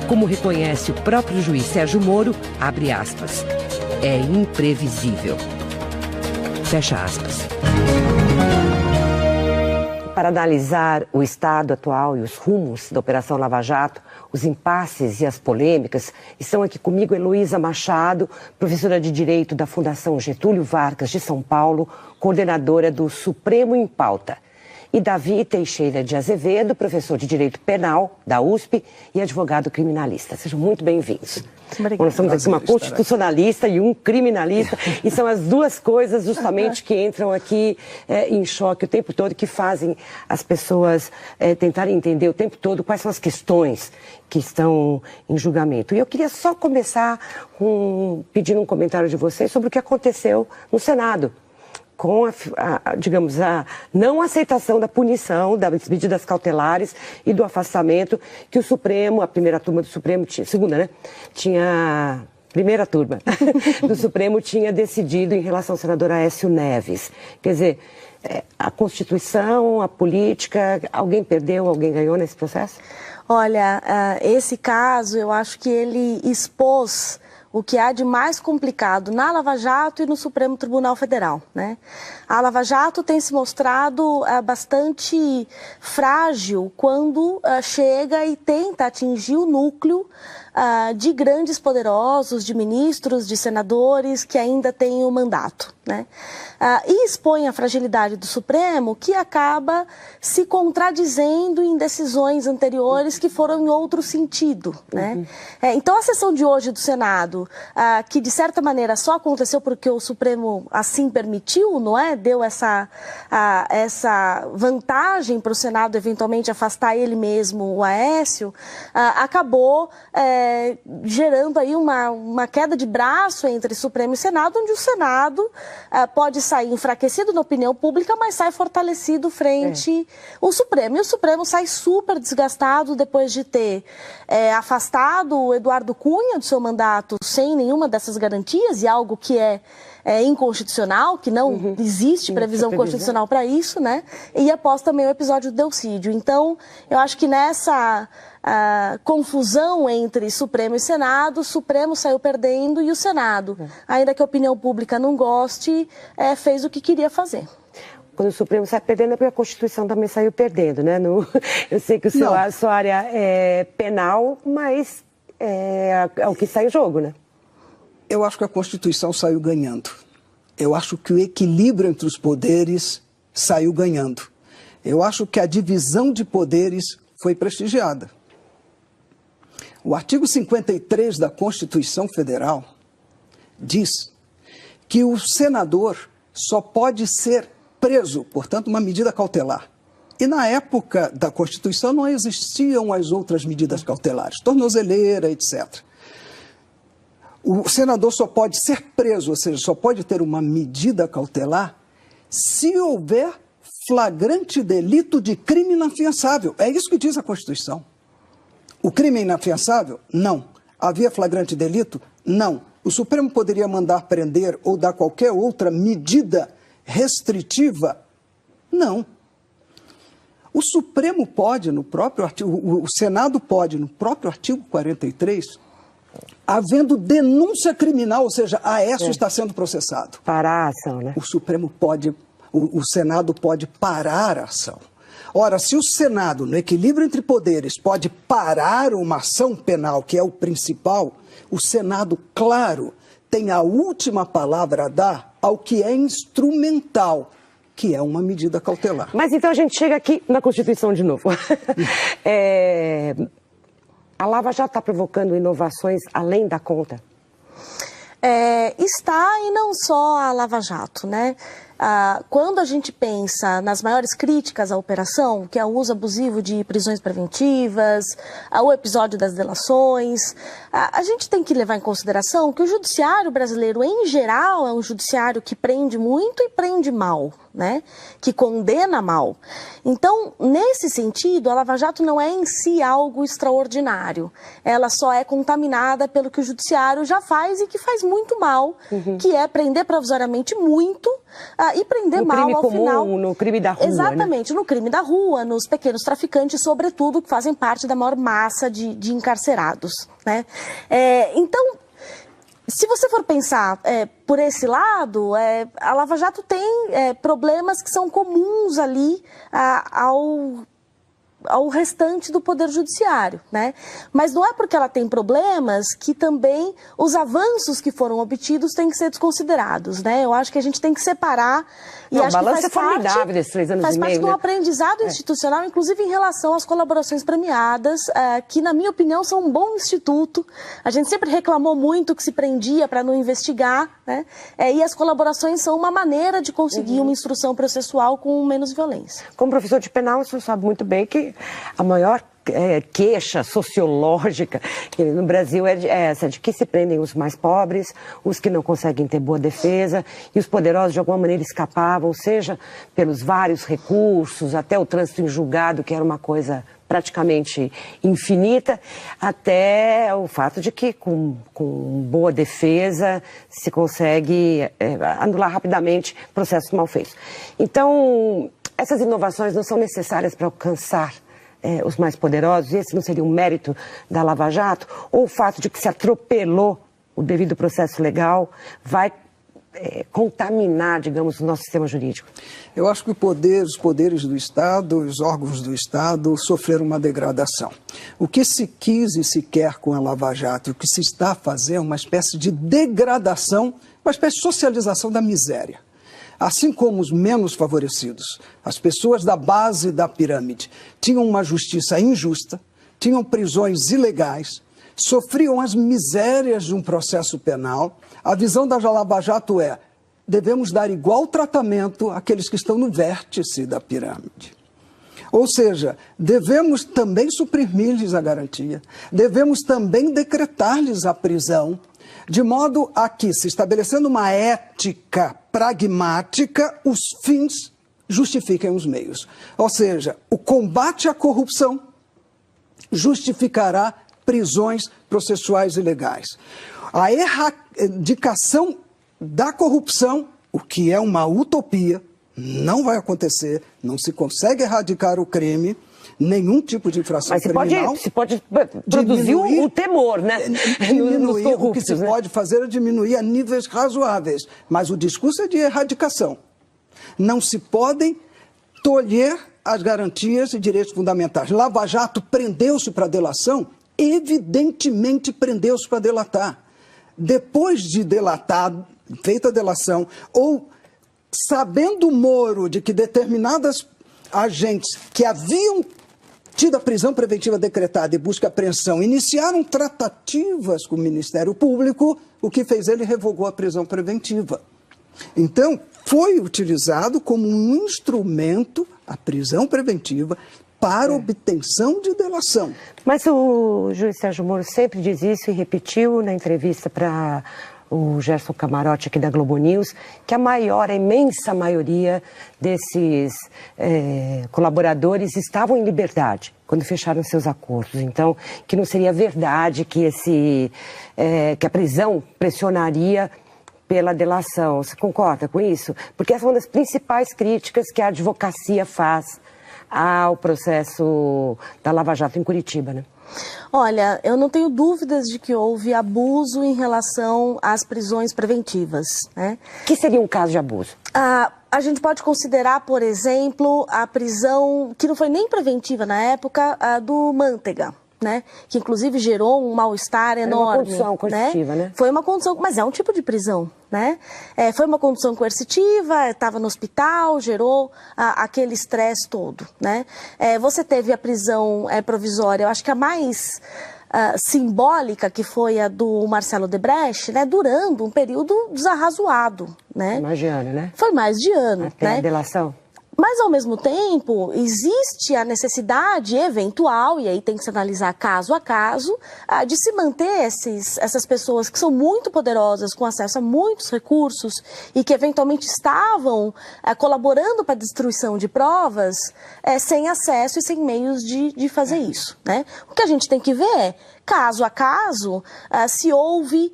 que, como reconhece o próprio juiz Sérgio Moro, abre aspas, é imprevisível. Fecha aspas. Para analisar o estado atual e os rumos da Operação Lava Jato, os impasses e as polêmicas, estão aqui comigo Heloísa Machado, professora de Direito da Fundação Getúlio Vargas de São Paulo, coordenadora do Supremo em Pauta, e Davi Teixeira de Azevedo, professor de Direito Penal da USP e advogado criminalista. Sejam muito bem-vindos. Nós somos aqui uma constitucionalista e um criminalista, e são as duas coisas justamente que entram aqui em choque o tempo todo, que fazem as pessoas tentarem entender o tempo todo quais são as questões que estão em julgamento. E eu queria só começar pedindo um comentário de vocês sobre o que aconteceu no Senado, com digamos, a não aceitação da punição, das medidas cautelares e do afastamento que o Supremo, a primeira turma do Supremo, segunda, né? Primeira turma do Supremo tinha decidido em relação ao senador Aécio Neves. Quer dizer, a Constituição, a política, alguém perdeu, alguém ganhou nesse processo? Olha, esse caso, eu acho que ele expôs o que há de mais complicado na Lava Jato e no Supremo Tribunal Federal, né? A Lava Jato tem se mostrado bastante frágil quando chega e tenta atingir o núcleo de grandes poderosos, de ministros, de senadores que ainda têm o mandato, né? E expõe a fragilidade do Supremo, que acaba se contradizendo em decisões anteriores que foram em outro sentido, né? Então a sessão de hoje do Senado, que de certa maneira só aconteceu porque o Supremo assim permitiu, não é? Deu essa vantagem para o Senado eventualmente afastar ele mesmo, o Aécio, acabou gerando aí uma queda de braço entre Supremo e Senado, onde o Senado pode sair enfraquecido na opinião pública, mas sai fortalecido frente ao Supremo. E o Supremo sai super desgastado depois de ter afastado o Eduardo Cunha do seu mandato sem nenhuma dessas garantias, e algo que é inconstitucional, que não existe previsão constitucional para isso, né? E após também o episódio do Delcídio. Então, eu acho que nessa confusão entre Supremo e Senado, o Supremo saiu perdendo e o Senado, ainda que a opinião pública não goste, fez o que queria fazer. Quando o Supremo sai perdendo é porque a Constituição também saiu perdendo, né? Eu sei que a sua área é penal, mas é o que sai em jogo, né? Eu acho que a Constituição saiu ganhando. Eu acho que o equilíbrio entre os poderes saiu ganhando. Eu acho que a divisão de poderes foi prestigiada. O artigo 53 da Constituição Federal diz que o senador só pode ser preso, portanto, uma medida cautelar. E na época da Constituição não existiam as outras medidas cautelares, tornozeleira, etc. O senador só pode ser preso, ou seja, só pode ter uma medida cautelar se houver flagrante delito de crime inafiançável. É isso que diz a Constituição. O crime é inafiançável? Não. Havia flagrante delito? Não. O Supremo poderia mandar prender ou dar qualquer outra medida restritiva? Não. O Supremo pode, no próprio artigo, o Senado pode, no próprio artigo 43, havendo denúncia criminal, ou seja, Aécio está sendo processado. Parar a ação, né? O Supremo pode, o Senado pode parar a ação. Ora, se o Senado, no equilíbrio entre poderes, pode parar uma ação penal, que é o principal, o Senado, claro, tem a última palavra a dar ao que é instrumental, que é uma medida cautelar. Mas então a gente chega aqui na Constituição de novo. A Lava Jato está provocando inovações além da conta? Está, e não só a Lava Jato, né? Quando a gente pensa nas maiores críticas à operação, que é o uso abusivo de prisões preventivas, o episódio das delações, a gente tem que levar em consideração que o judiciário brasileiro, em geral, é um judiciário que prende muito e prende mal. né, que condena mal. Então, nesse sentido, a Lava Jato não é em si algo extraordinário. Ela só é contaminada pelo que o judiciário já faz e que faz muito mal, que é prender provisoriamente muito e prender mal crime ao comum, final. No crime da rua, Exatamente, né? No crime da rua, nos pequenos traficantes, sobretudo, que fazem parte da maior massa de encarcerados, né? Então, se você for pensar por esse lado, a Lava Jato tem problemas que são comuns ali ao restante do Poder Judiciário, né? Mas não é porque ela tem problemas que também os avanços que foram obtidos têm que ser desconsiderados, né? Eu acho que a gente tem que separar e Não, acho que balanço é formidável desses 3 anos faz e parte meio, de um né? aprendizado institucional, inclusive em relação às colaborações premiadas, que na minha opinião são um bom instituto. A gente sempre reclamou muito que se prendia para não investigar, né? E as colaborações são uma maneira de conseguir uma instrução processual com menos violência. Como professor de penal, o senhor sabe muito bem que a maior queixa sociológica no Brasil é essa, de que se prendem os mais pobres, os que não conseguem ter boa defesa, e os poderosos de alguma maneira escapavam, seja pelos vários recursos, até o trânsito em julgado, que era uma coisa praticamente infinita, até o fato de que com boa defesa se consegue anular rapidamente processos mal feitos. Então, essas inovações não são necessárias para alcançar os mais poderosos, esse não seria um mérito da Lava Jato? Ou o fato de que se atropelou o devido processo legal vai contaminar, digamos, o nosso sistema jurídico? Eu acho que os poderes do Estado, os órgãos do Estado sofreram uma degradação. O que se quis e se quer com a Lava Jato, o que se está fazendo é uma espécie de degradação, uma espécie de socialização da miséria. Assim como os menos favorecidos, as pessoas da base da pirâmide, tinham uma justiça injusta, tinham prisões ilegais, sofriam as misérias de um processo penal. A visão da Lava Jato devemos dar igual tratamento àqueles que estão no vértice da pirâmide. Ou seja, devemos também suprimir-lhes a garantia, devemos também decretar-lhes a prisão, de modo a que, se estabelecendo uma ética pragmática, os fins justifiquem os meios. Ou seja, o combate à corrupção justificará prisões processuais ilegais. A erradicação da corrupção, o que é uma utopia, não vai acontecer, não se consegue erradicar o crime, nenhum tipo de infração criminal. Mas se pode produzir o temor, né? Diminuir, o que se né? pode fazer é diminuir a níveis razoáveis, mas o discurso é de erradicação. Não se podem tolher as garantias e direitos fundamentais. Lava Jato prendeu-se para delação? Evidentemente prendeu-se para delatar. Depois de delatar, feita a delação, ou sabendo o Moro de que determinadas agentes que haviam tido a prisão preventiva decretada e busca e apreensão, iniciaram tratativas com o Ministério Público, o que fez ele revogou a prisão preventiva. Então, foi utilizado como um instrumento, a prisão preventiva, para obtenção de delação. Mas o juiz Sérgio Moro sempre diz isso e repetiu na entrevista para o Gerson Camarote aqui da Globo News, que a imensa maioria desses colaboradores estavam em liberdade quando fecharam seus acordos. Então, que não seria verdade que a prisão pressionaria pela delação. Você concorda com isso? Porque essa é uma das principais críticas que a advocacia faz ao processo da Lava Jato em Curitiba, né? Olha, eu não tenho dúvidas de que houve abuso em relação às prisões preventivas, né? O que seria um caso de abuso? A gente pode considerar, por exemplo, a prisão, que não foi nem preventiva na época, do Manteiga, né? Que inclusive gerou um mal-estar enorme. Uma condição coercitiva, né? Foi uma condição, mas é um tipo de prisão, né? Foi uma condição coercitiva, estava no hospital, gerou aquele estresse todo, né? Você teve a prisão provisória, eu acho que a mais simbólica, que foi a do Marcelo Debrecht, né? Durando um período desarrazoado, né? Mais de ano, né? Foi mais de ano, Até né? a delação. Mas, ao mesmo tempo, existe a necessidade eventual, e aí tem que se analisar caso a caso, de se manter essas pessoas que são muito poderosas, com acesso a muitos recursos e que eventualmente estavam colaborando para a destruição de provas, sem acesso e sem meios de fazer isso, né? O que a gente tem que ver é, caso a caso, se houve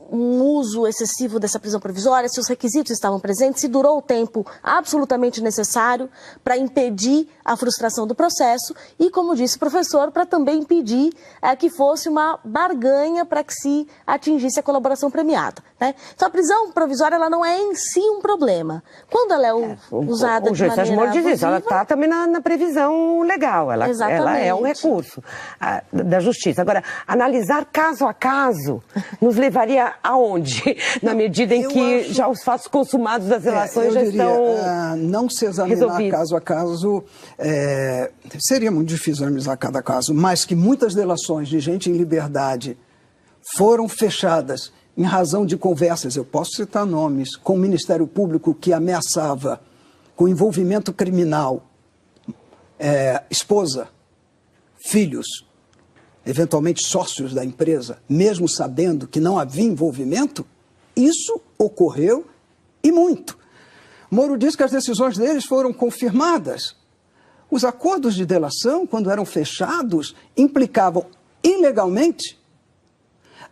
um uso excessivo dessa prisão provisória, se os requisitos estavam presentes, se durou o tempo absolutamente necessário para impedir a frustração do processo e, como disse o professor, para também impedir que fosse uma barganha para que se atingisse a colaboração premiada, né? Então, a prisão provisória ela não é em si um problema. Quando ela é usada de maneira abusiva... ela está também na previsão legal, ela é um recurso da justiça. Agora, analisar caso a caso nos levaria aonde? Na medida em que já os fatos consumados das relações já estão não se examinar resolvidos. Caso a caso, seria muito difícil analisar cada caso, mas que muitas delações de gente em liberdade foram fechadas em razão de conversas, eu posso citar nomes, com o Ministério Público que ameaçava com envolvimento criminal, esposa, filhos, eventualmente sócios da empresa, mesmo sabendo que não havia envolvimento, isso ocorreu e muito. Moro diz que as decisões deles foram confirmadas. Os acordos de delação, quando eram fechados, implicavam ilegalmente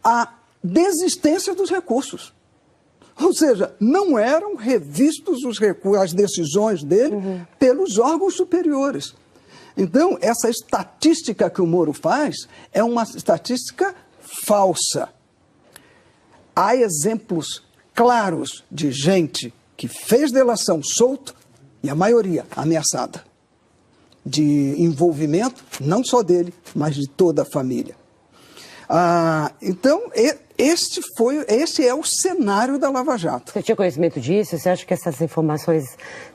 a desistência dos recursos. Ou seja, não eram revistos as decisões dele pelos órgãos superiores. Então, essa estatística que o Moro faz é uma estatística falsa. Há exemplos claros de gente que fez delação solto e a maioria ameaçada de envolvimento, não só dele, mas de toda a família. Então, esse é o cenário da Lava Jato. Você tinha conhecimento disso? Você acha que essas informações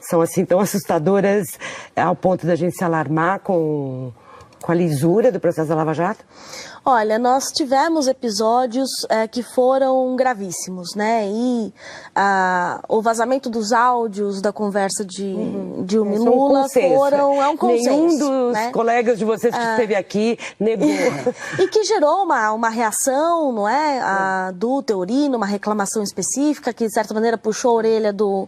são assim tão assustadoras ao ponto da gente se alarmar com a lisura do processo da Lava Jato? Olha, nós tivemos episódios que foram gravíssimos, né? E o vazamento dos áudios da conversa de Dilma e Lula é um consenso. Nenhum dos colegas de vocês que esteve aqui negou. E que gerou uma reação, não é? Do Teorino, uma reclamação específica que, de certa maneira, puxou a orelha do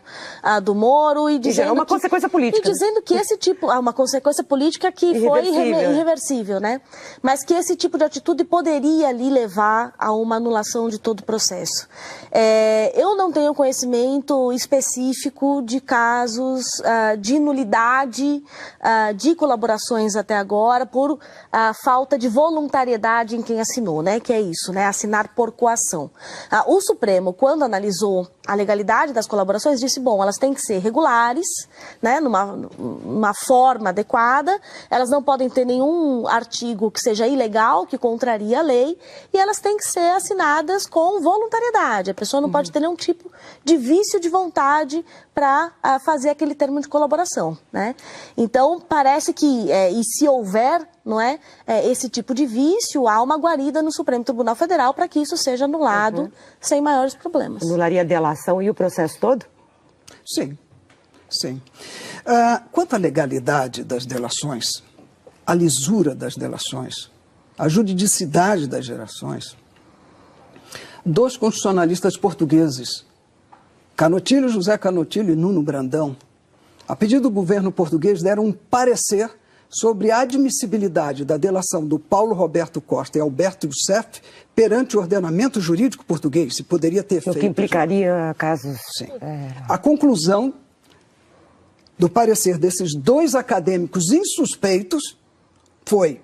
Moro e dizendo gerou uma consequência política. E dizendo que esse tipo... uma consequência política que foi irreversível, né? Mas que esse tipo de atitude poderia ali levar a uma anulação de todo o processo. Eu não tenho conhecimento específico de casos de nulidade de colaborações até agora por falta de voluntariedade em quem assinou, né? Que é isso, né? Assinar por coação. O Supremo, quando analisou a legalidade das colaborações, disse, bom, elas têm que ser regulares, né? Numa forma adequada, elas não podem ter nenhum artigo que seja ilegal, que contraria a lei, e elas têm que ser assinadas com voluntariedade. A pessoa não pode ter nenhum tipo de vício de vontade para fazer aquele termo de colaboração, né? Então, parece que, e se houver, não é, esse tipo de vício, há uma guarida no Supremo Tribunal Federal para que isso seja anulado sem maiores problemas. Anularia a delação e o processo todo? Sim, sim. Quanto à legalidade das delações, a lisura das delações, a juridicidade das gerações, dois constitucionalistas portugueses, José Canotilho e Nuno Brandão, a pedido do governo português, deram um parecer sobre a admissibilidade da delação do Paulo Roberto Costa e Alberto Youssef perante o ordenamento jurídico português, se poderia ter feito. O que implicaria casos... Sim. A conclusão do parecer desses dois acadêmicos insuspeitos foi: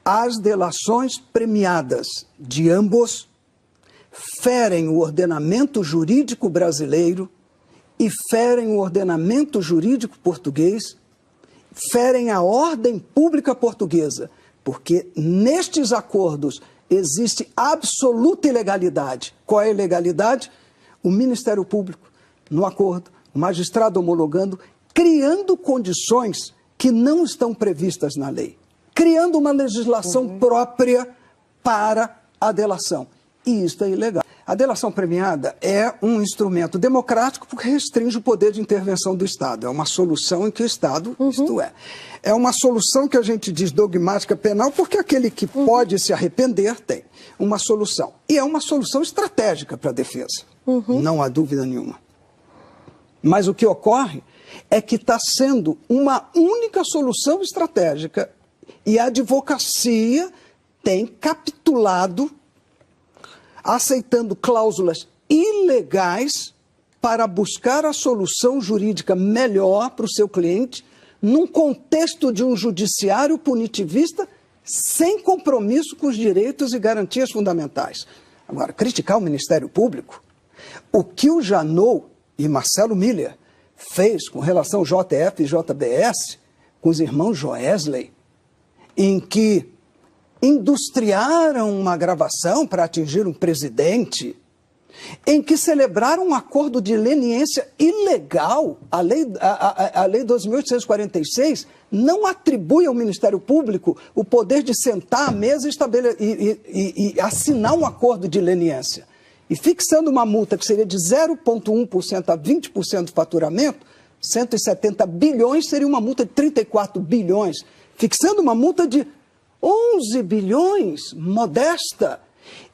as delações premiadas de ambos ferem o ordenamento jurídico brasileiro e ferem o ordenamento jurídico português, ferem a ordem pública portuguesa, porque nestes acordos existe absoluta ilegalidade. Qual é a ilegalidade? O Ministério Público, no acordo, o magistrado homologando, criando condições que não estão previstas na lei, criando uma legislação própria para a delação. E isso é ilegal. A delação premiada é um instrumento democrático porque restringe o poder de intervenção do Estado. É uma solução em que o Estado, isto é uma solução que a gente diz dogmática penal porque aquele que pode se arrepender tem uma solução. E é uma solução estratégica para a defesa, não há dúvida nenhuma. Mas o que ocorre é que está sendo uma única solução estratégica e a advocacia tem capitulado, aceitando cláusulas ilegais para buscar a solução jurídica melhor para o seu cliente, num contexto de um judiciário punitivista sem compromisso com os direitos e garantias fundamentais. Agora, criticar o Ministério Público, o que o Janot e Marcelo Miller fez com relação ao JF e JBS, com os irmãos Joesley, em que industriaram uma gravação para atingir um presidente, em que celebraram um acordo de leniência ilegal. A lei 2.846 não atribui ao Ministério Público o poder de sentar à mesa e assinar um acordo de leniência. E fixando uma multa que seria de 0,1% a 20% do faturamento, 170 bilhões seria uma multa de 34 bilhões. Fixando uma multa de 11 bilhões, modesta,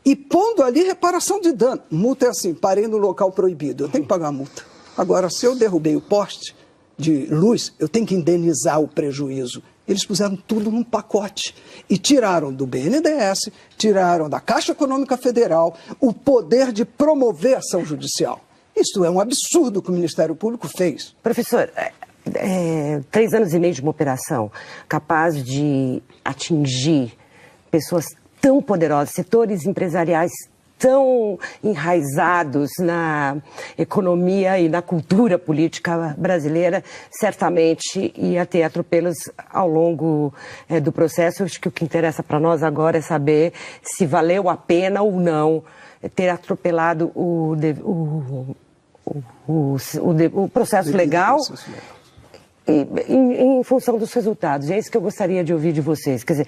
e pondo ali reparação de dano. Multa é assim, parei no local proibido, eu tenho que pagar a multa. Agora, se eu derrubei o poste de luz, eu tenho que indenizar o prejuízo. Eles puseram tudo num pacote e tiraram do BNDES, tiraram da Caixa Econômica Federal o poder de promover ação judicial. Isso é um absurdo que o Ministério Público fez. Professor, 3 anos e meio de uma operação capaz de atingir pessoas tão poderosas, setores empresariais tão enraizados na economia e na cultura política brasileira, certamente ia ter atropelos ao longo do processo. Acho que o que interessa para nós agora é saber se valeu a pena ou não ter atropelado o processo legal. Em função dos resultados. É isso que eu gostaria de ouvir de vocês. Quer dizer,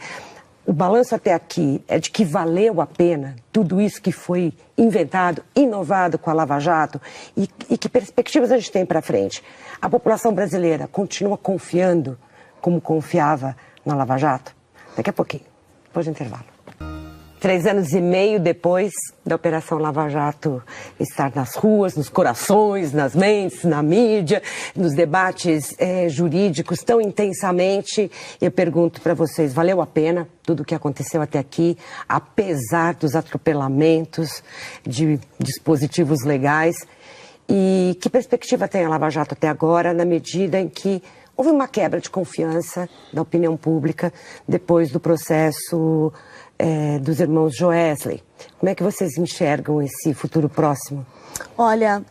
o balanço até aqui é de que valeu a pena tudo isso que foi inventado, inovado com a Lava Jato e que perspectivas a gente tem para frente. A população brasileira continua confiando como confiava na Lava Jato? Daqui a pouquinho, depois do intervalo. 3 anos e meio depois da Operação Lava Jato estar nas ruas, nos corações, nas mentes, na mídia, nos debates jurídicos tão intensamente, eu pergunto para vocês, valeu a pena tudo o que aconteceu até aqui, apesar dos atropelamentos de dispositivos legais? E que perspectiva tem a Lava Jato até agora, na medida em que houve uma quebra de confiança da opinião pública depois do processo dos irmãos Joesley? Como é que vocês enxergam esse futuro próximo? Olha,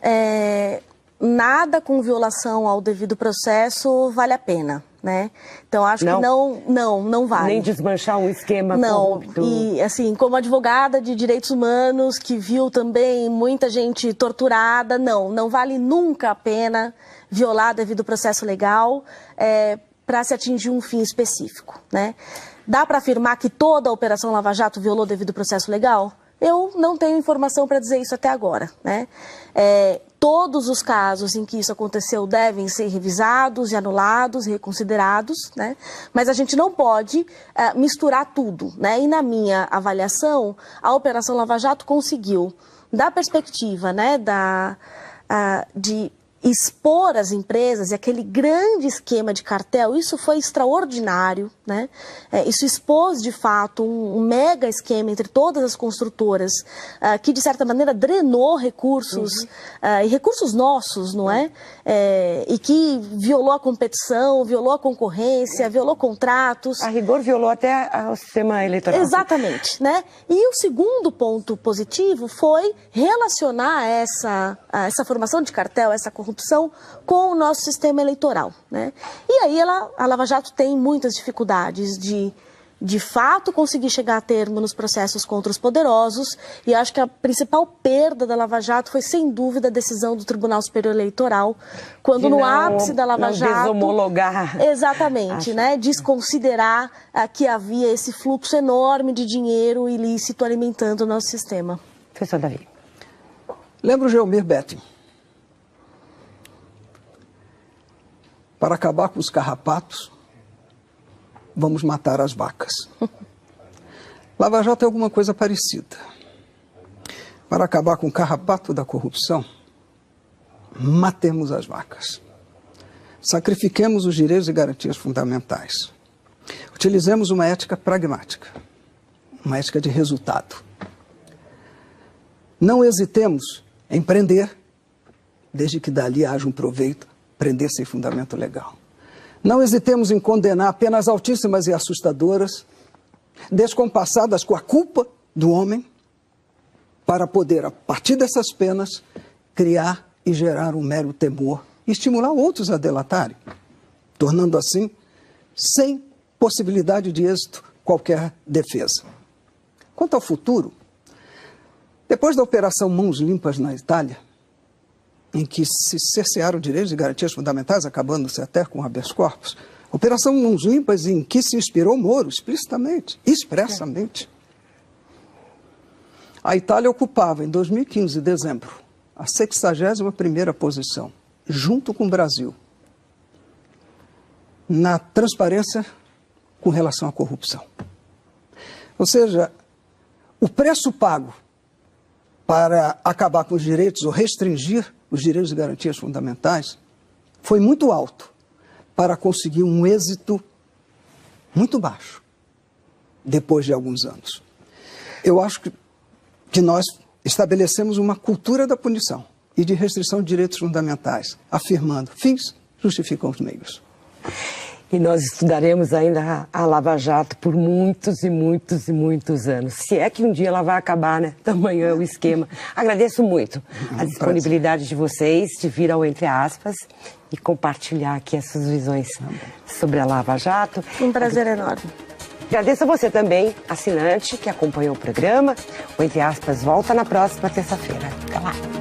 nada com violação ao devido processo vale a pena, né? Então acho que não vale. Nem desmanchar um esquema corrupto. E assim, como advogada de direitos humanos que viu também muita gente torturada, não vale nunca a pena violar devido processo legal para se atingir um fim específico, né? Dá para afirmar que toda a Operação Lava Jato violou devido processo legal? Eu não tenho informação para dizer isso até agora, né? Todos os casos em que isso aconteceu devem ser revisados e anulados e reconsiderados, né? Mas a gente não pode misturar tudo, né? E na minha avaliação, a Operação Lava Jato conseguiu, da perspectiva, né, de expor as empresas e aquele grande esquema de cartel, isso foi extraordinário, né? Isso expôs, de fato, um mega esquema entre todas as construtoras, que, de certa maneira, drenou recursos, e recursos nossos, não é? E que violou a competição, violou a concorrência, violou contratos. A rigor, violou até o sistema eleitoral. Exatamente, né? E o segundo ponto positivo foi relacionar essa formação de cartel, essa corrupção, com o nosso sistema eleitoral, né? E aí a Lava Jato tem muitas dificuldades de fato conseguir chegar a termo nos processos contra os poderosos, e acho que a principal perda da Lava Jato foi, sem dúvida, a decisão do Tribunal Superior Eleitoral, quando no ápice da Lava Jato... Desomologar. Exatamente, né? Desconsiderar que havia esse fluxo enorme de dinheiro ilícito alimentando o nosso sistema. Professor Davi. Lembro Gelmir Betting. Para acabar com os carrapatos, vamos matar as vacas. Lava Jato é alguma coisa parecida. Para acabar com o carrapato da corrupção, matemos as vacas. Sacrifiquemos os direitos e garantias fundamentais. Utilizemos uma ética pragmática, uma ética de resultado. Não hesitemos em prender, desde que dali haja um proveito, prender sem fundamento legal. Não hesitemos em condenar penas altíssimas e assustadoras, descompassadas com a culpa do homem, para poder, a partir dessas penas, criar e gerar um mero temor e estimular outros a delatarem, tornando assim, sem possibilidade de êxito, qualquer defesa. Quanto ao futuro, depois da Operação Mãos Limpas na Itália, em que se cercearam direitos e garantias fundamentais, acabando-se até com habeas corpus, Operação Mãos Limpas em que se inspirou Moro explicitamente, expressamente. A Itália ocupava, em 2015, dezembro, a 61ª posição, junto com o Brasil, na transparência com relação à corrupção. Ou seja, o preço pago para acabar com os direitos ou restringir os direitos e garantias fundamentais foi muito alto para conseguir um êxito muito baixo depois de alguns anos. Eu acho que nós estabelecemos uma cultura da punição e de restrição de direitos fundamentais, afirmando fins justificam os meios. E nós estudaremos ainda a Lava Jato por muitos e muitos e muitos anos. Se é que um dia ela vai acabar, né? Tamanho é o esquema. Agradeço muito a disponibilidade de vocês de vir ao Entre Aspas e compartilhar aqui essas visões sobre a Lava Jato. Um prazer enorme. Agradeço a você também, assinante, que acompanhou o programa. O Entre Aspas volta na próxima terça-feira. Até lá.